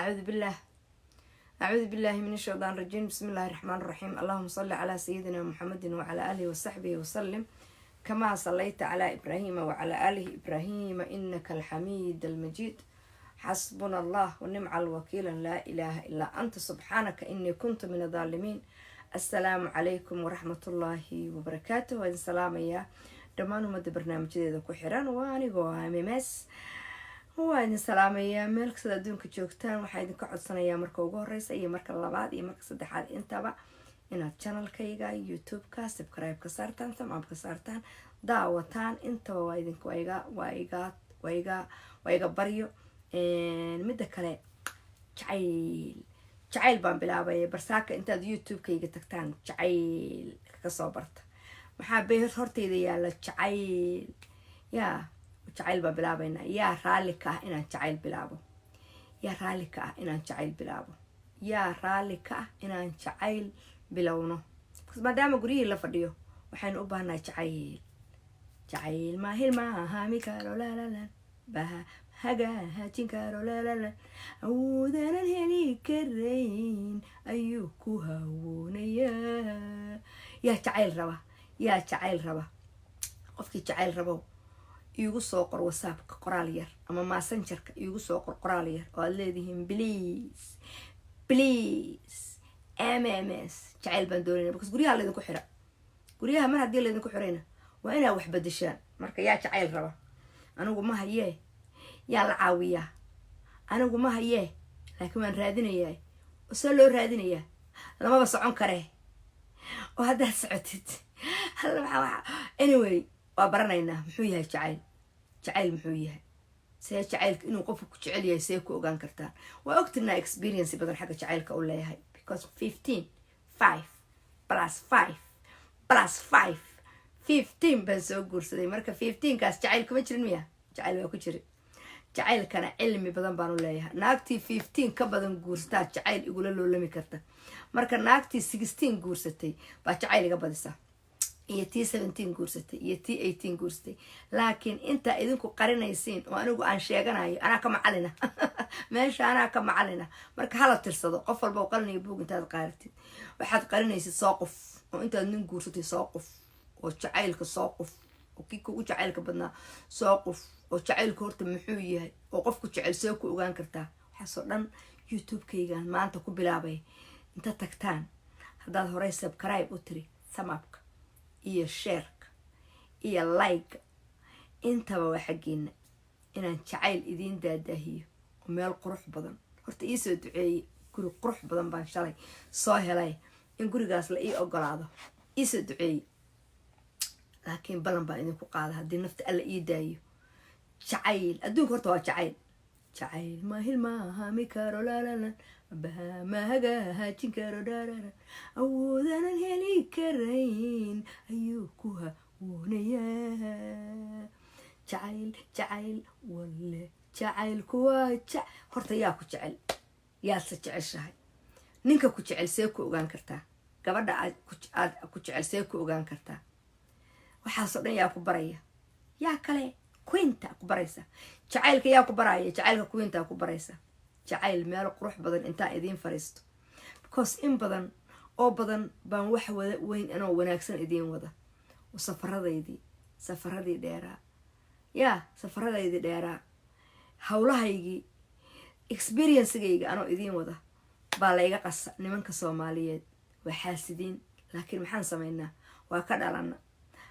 أعوذ بالله من الشيطان الرجيم. بسم الله الرحمن الرحيم. اللهم صل على سيدنا محمد وعلى آله وصحبه وسلم كما صليت على إبراهيم وعلى آله إبراهيم إنك الحميد المجيد. حسبنا الله ونعم الوكيل، لا إله إلا أنت سبحانك إني كنت من الظالمين. السلام عليكم ورحمة الله وبركاته. وإن سلام يا دمان مد برنامج ذا كحران وأنا جوا ممس. وإن سلام يا ملك سدادون كجوكتان وحيد كعد سنة يا مركو جوريس أي مركز لبعض أي مركز صدحات أنت بقى إن القناة كيجا يوتيوب سبسكرايب كسرتان ثم كسرتان دعوتان أنت وإذنك ويجا بريو مدة كله جعيل بان بلابي برساك أنت يوتيوب كيجا تكتان جعيل كصبرت محبيه هرتي ذي على جعيل يا جعيل بلابينا يا رالك إن جعيل بلابو يا رالك إن جعيل بلابو يا رالك إن جعيل بلونه بس ما دام قريه إلا فديو وحين أبانا جعيل ما هي ما هامي كارو لا بها هجا هاتين كارو لا أودانا الهلي كرين أيوكو هونيا يا جعيل ربا قفكي جعيل ربا igu soo qor whatsappka qoraal yar ama messengerka igu soo qor qoraal yar oo aad leedihiin please mms jacayl baan doonayna because guryaha laydinku xira guryaha mar haddii laydinku xirayna waa inaa wax bedeshaan. marka yaa jacayl raba anigu ma hayee yaa la caawiyaa anigu ma hayee laakiin waan raadinayaa oo soo loo raadinayaa lamaba socon karee oo haddaad socotid anyway waa baranaynaa muxuu yahay jacayl muxuu yahay see jacaylka inuu qofku ku jecel yahay see ku ogaan kartaan. waa ogtinaa experience badan xagga jacaylka u leeyahay because 15 baan soo guursaday. marka 15kaas jacayl kuma jirin miya? jacayl waa ku jiri. jacaylkana cilmi badan baan u leeyahay. naagtii 15 ka badan guursataa jacayl igula loolami karta. marka naagtii 16 guursatay baa jacayl iga badisa iyo tii 17 guursatay iyo tii 18 guursatay. laakiin inta idinku qarinaysiin oo anigu aan sheeganayo anaa ka macalina meesha anaa ka macalina. marka hala tirsado qof walba oo qalin iyo buug intaad qaaratid waxaad qarinaysid soo qof oo intaad nin guursatay soo qof oo jacaylka soo qof oo kii kugu jacaylka badnaa soo qof oo jacaylka horta muxuu yahay oo qofku jecel soo ku ogaan kartaa. waxaasoo dhan youtube-kaygaan maanta ku bilaabay. inta tagtaan haddaad horey subscribe u tiri samabka iyo sheerka iyo like intaba waa xaggiina inaan jacayl idiin daadaahiyo oo meel qurux badan horta ii soo duceeyey. guri qurux badan baan shalay soo helay in gurigaas la ii ogolaado ii soo duceeyey. laakiin balan baan idinku qaada haddii nafta alla ii daayo. jacayl adduunka horta waa jacayl ma hilmaahami karo lalalan ما هجا هاتين كارو دارا أودانا هلي كرين أيوكوها ونيا جعيل ولا جعيل كوا horta yaa ku jecel yaa se jeceshahay. ninka ku jecel see ku ogaan kartaa. gabadha aad ku jecel see ku ogaan kartaa. waxaasoo dhan yaa ku baraya. yaa kale quinta ku baraysa jacaylka yaa ku baraya. jacaylka quinta ku baraysa jacayl meel qurux badan intaa idiin fariisto because in badan oo badan baan wax weyn anoo wanaagsan idiin wada. safaradii dheeraa hawlahaygii experiencegayga anoo idiin wada baa layga qasa. nimanka Soomaaliyeed waa xaasidiin laakiin maxaan samaynaa waa ka dhalana.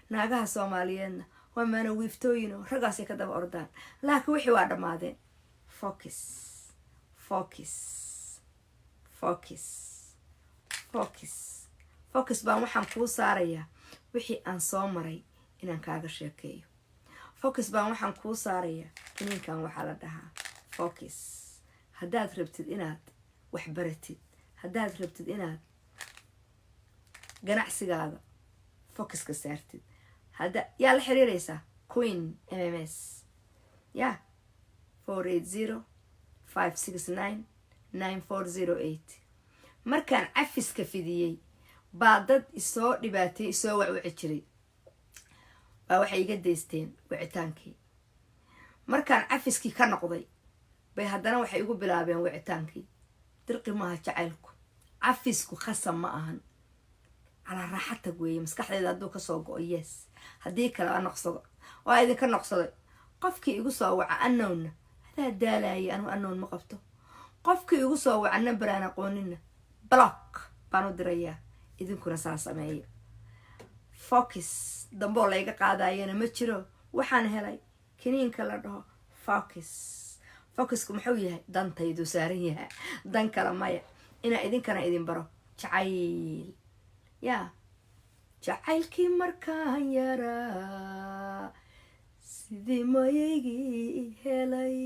naagaha Soomaaliyeedna waa maana wiiftooyino ragaasay ka daba ordaan laakiin wixii waa dhammaadeen. focus baan waxaan kuu saarayaa wixii aan soo maray inaan kaaga sheekeeyo. focus baan waxaan kuu saarayaa ninkan waxaa la dhahaa focus. haddaad rabtid inaad wax baratid haddaad rabtid inaad ganacsigaaga focuska saartid yaa la xiriiraysaa queen mms ya 480-569-9408. markaan cafiska fidiyey baa dad isoo dhibaatay isoo wacwici jiray baa waxay iga daysteen wicitaankii. markaan cafiskii ka noqday bay haddana waxay igu bilaabeen wicitaankii dirqi maaha jacaylku cafisku khasab ma ahan calaa raaxata weeye maskaxdeeda hadduu kasoo go-o yes haddii kale aa noqsado waa idinka noqsaday qofkii igu soo waca annowna hadaa daalayay anu annown ma qabto qofkii igu soo waca number aan aqoonina block baan u dirayaa idinkuna saa sameeya focus damboo layga qaadayana ma jiro waxaan helay kiniinka la dhaho focusku muxuu yahay dantaydu saaran yahay dan kale maya inaa idinkana idin baro jacayl yaa jacaylkii markaan yaraa sidii mayaygii helay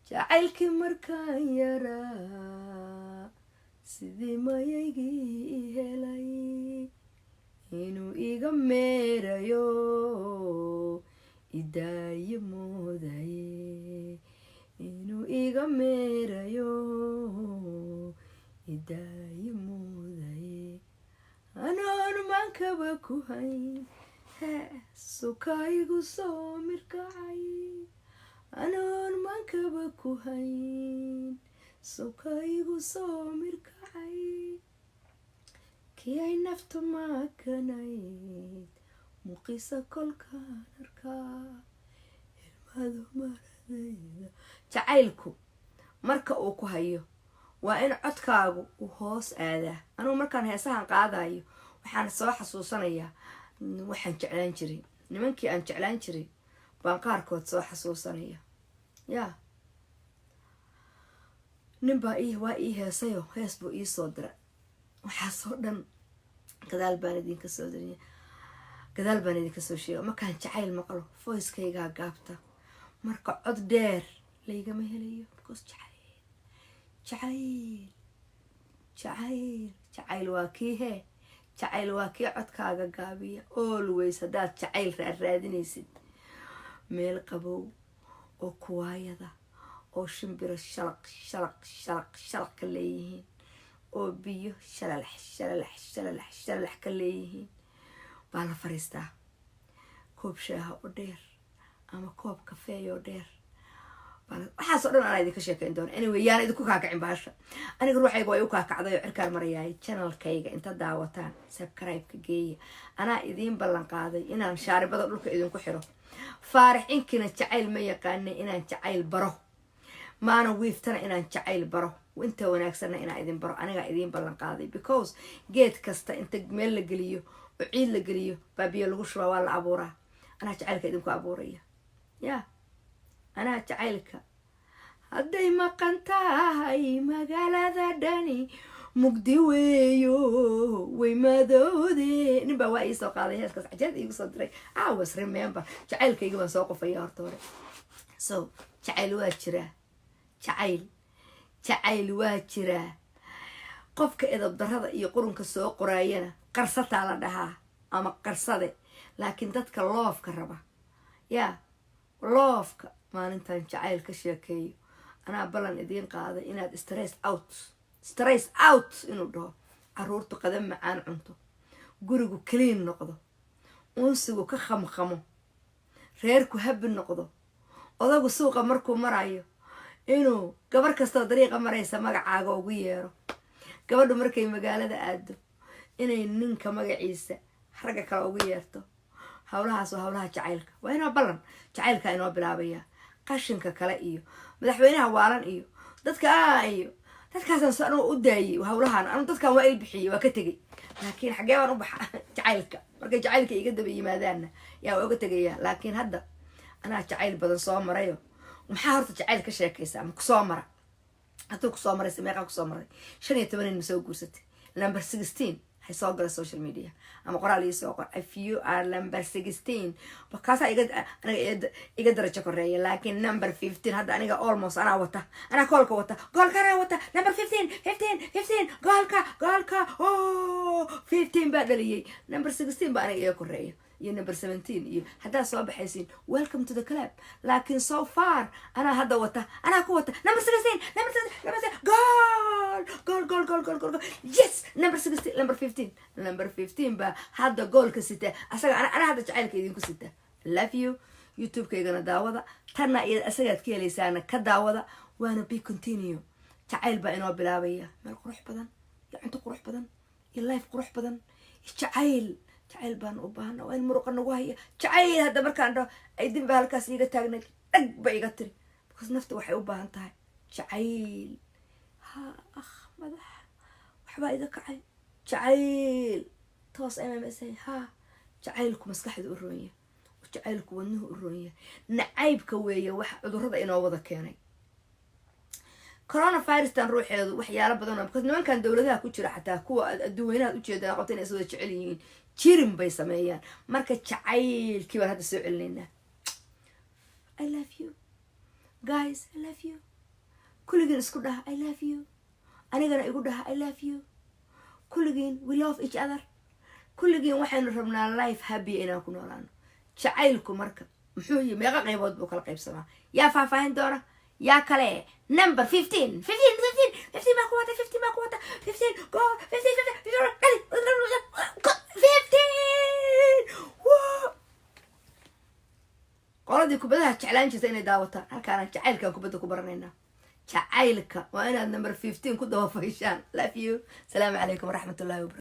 jacaylkii markaan yaraa sidii mayaygii helay inuu iga meerayo idaayo moodaye inuu iga meerayo idaayo moodaye anoon maankaba ku hayn sukaygu soo mirkacay anoon maankaba ku hayn sukaygu soo mirkacay kii ay naftu maakanayd muqisa kolkaan arkaa ilmadu maradayda jacaylku marka uu ku hayo waa in codkaagu uu hoos aadaa anugu markaan heesahan qaadayo waxaan soo xasuusanayaa waxaan jeclaan jiray nimankii aan jeclaan jiray baan qaarkood soo xasuusanaya yaa ninbaa waa ii heesayo hees buu ii soo dira waxaasoo dhan gadaal baan idinka soo diriya gadaal baan idinka soo sheega markaan jacayl maqlo voicekaygaa gaabta marka cod dheer laygama helayo because jacayl waa kii hee jacayl waa kii codkaaga gaabiya always haddaad jacayl raadinaysid meel qabow oo kuwaayada oo shimbiro shalaq ka leeyihiin oo biyo shalalax ka leeyihiin baa la fariistaa koob shaaha oo dheer ama koob kafeey oo dheer waxaasoo dhan anaa idinka sheekayn doona anyway yaana idinku kaakacin baasha aniga ruuxayga way u kaakacday oo cirkaan marayaay channelkayga inta daawataan subscribe-ka geeya anaa idiin ballan qaaday inaan shaaribada dhulka idinku xiro faarax inkina jacayl ma yaqaanay inaan jacayl baro maana wiiftana inaan jacayl baro inta wanaagsanna inaan idin baro anigaa idiin ballan qaaday because geed kasta inta meel la geliyo oo ciid la geliyo baabiyo lagu shubaa waa la abuuraa anaa jacaylka idinku abuuraya yaa anaa jacaylka hadday maqan tahay magaalada dhani mugdi weeyo way madoode ninbaa waa ii soo qaaday heeskaas cajeed iigu soo diray was remember jacaylkayga baan soo qofaya horta hore so jacayl waa jiraa jacayl waa jiraa qofka edab darada iyo qurunka soo qoraayana qarsataa la dhahaa ama qarsade laakiin dadka loofka raba yaa loofka maalintan jacayl ka sheekeeyo anaa ballan idiin qaaday inaad stress out inuu dhaho caruurtu qadam macaan cunto gurigu clean noqdo unsigu ka khamqamo reerku habi noqdo odagu suuqa markuu marayo inuu gabar kastoo dariiqa maraysa magacaaga ugu yeero gabadhu markay magaalada aado inay ninka magaciisa ragga kale ugu yeerto hawlahaas waa hawlaha jacaylka waa inoo ballan jacaylka inoo bilaabaya qashinka kale iyo madaxweynaha waalan iyo dadkaasaan soo u daayay hawlahan anu dadkan waa il bixiyey waa ka tegay laakiin xaggee baan u baxa jacaylka markay jacaylka iga daba yimaadaanna yaa waa uga tegayaa laakiin hadda anaa jacayl badan soo marayo maxaa horta jacayl ka sheekaysa ama kusoo mara hadduu kusoo maraysa meeqaa kusoo maray 15 nin soo guursatay number 16 hay soo gala social media ama qoraal ii soo qor if you are number 16 bakaasa iga darajo koreeya laakiin number 15 hadda aniga almost anaa koolka wata number 15 goolka 15 baa dhaliyay number 16 baa aniga iga koreeya iyo number 17 iyo haddaa soo baxaysiin welcome to the club laakiin so far anaa hadda anaa ku wata number 16 goal yes number 16 number 15 baa hadda goolka sita asaga anaa hadda jacaylka idinku sita love you youtube-kaygana daawada tanna iyo asagaad ka helaysaana ka daawada waana be continue jacayl baa inoo bilaabaya meel qurux badan iyo cunto qurux badan iyo life qurux badan iyo jacayl baan u baahana waa in muruqa nagu haya jacayl hadda markaan dhaho ay dinba halkaas iiga taagnayd dhag ba iga tiri because nafta waxay u baahan tahay jacayl madax waxbaa iga kacay jacayl toos mmsa jacaylku maskaxda u roon yahay jacaylku wadnuhu u roon yahay nacaybka weeye waxa cudurrada inoo wada keenay coronavirustan ruuxeedu waxyaalo badan oo because nimankan dowladaha ku jira xataa kuwa adduweynaha ujeedaan qabta inay is wada jecel yihiin jirin bay sameeyaan marka jacaylkii baan hadda soo celinaynaa I love you guys I love you kulligiin isku dhaha I love you anigana igu dhaha I love you kulligiin we love each other kulligiin waxaynu rabnaa life happy inaan ku noolaano jacaylku marka muxuu yihi meeqa qaybood buu kala qaybsamaa yaa faahfaahin doona yaa kale number 15 baa ku wata 15 go 15 qoladii kubadaha jeclaan jirta inay daawataan halkaana jacaylkan kubadda ku baranaynaa jacaylka waa inaad number 15 ku dabafayshaan love you salaamu calaykum waraxmatullaahi wabarakatu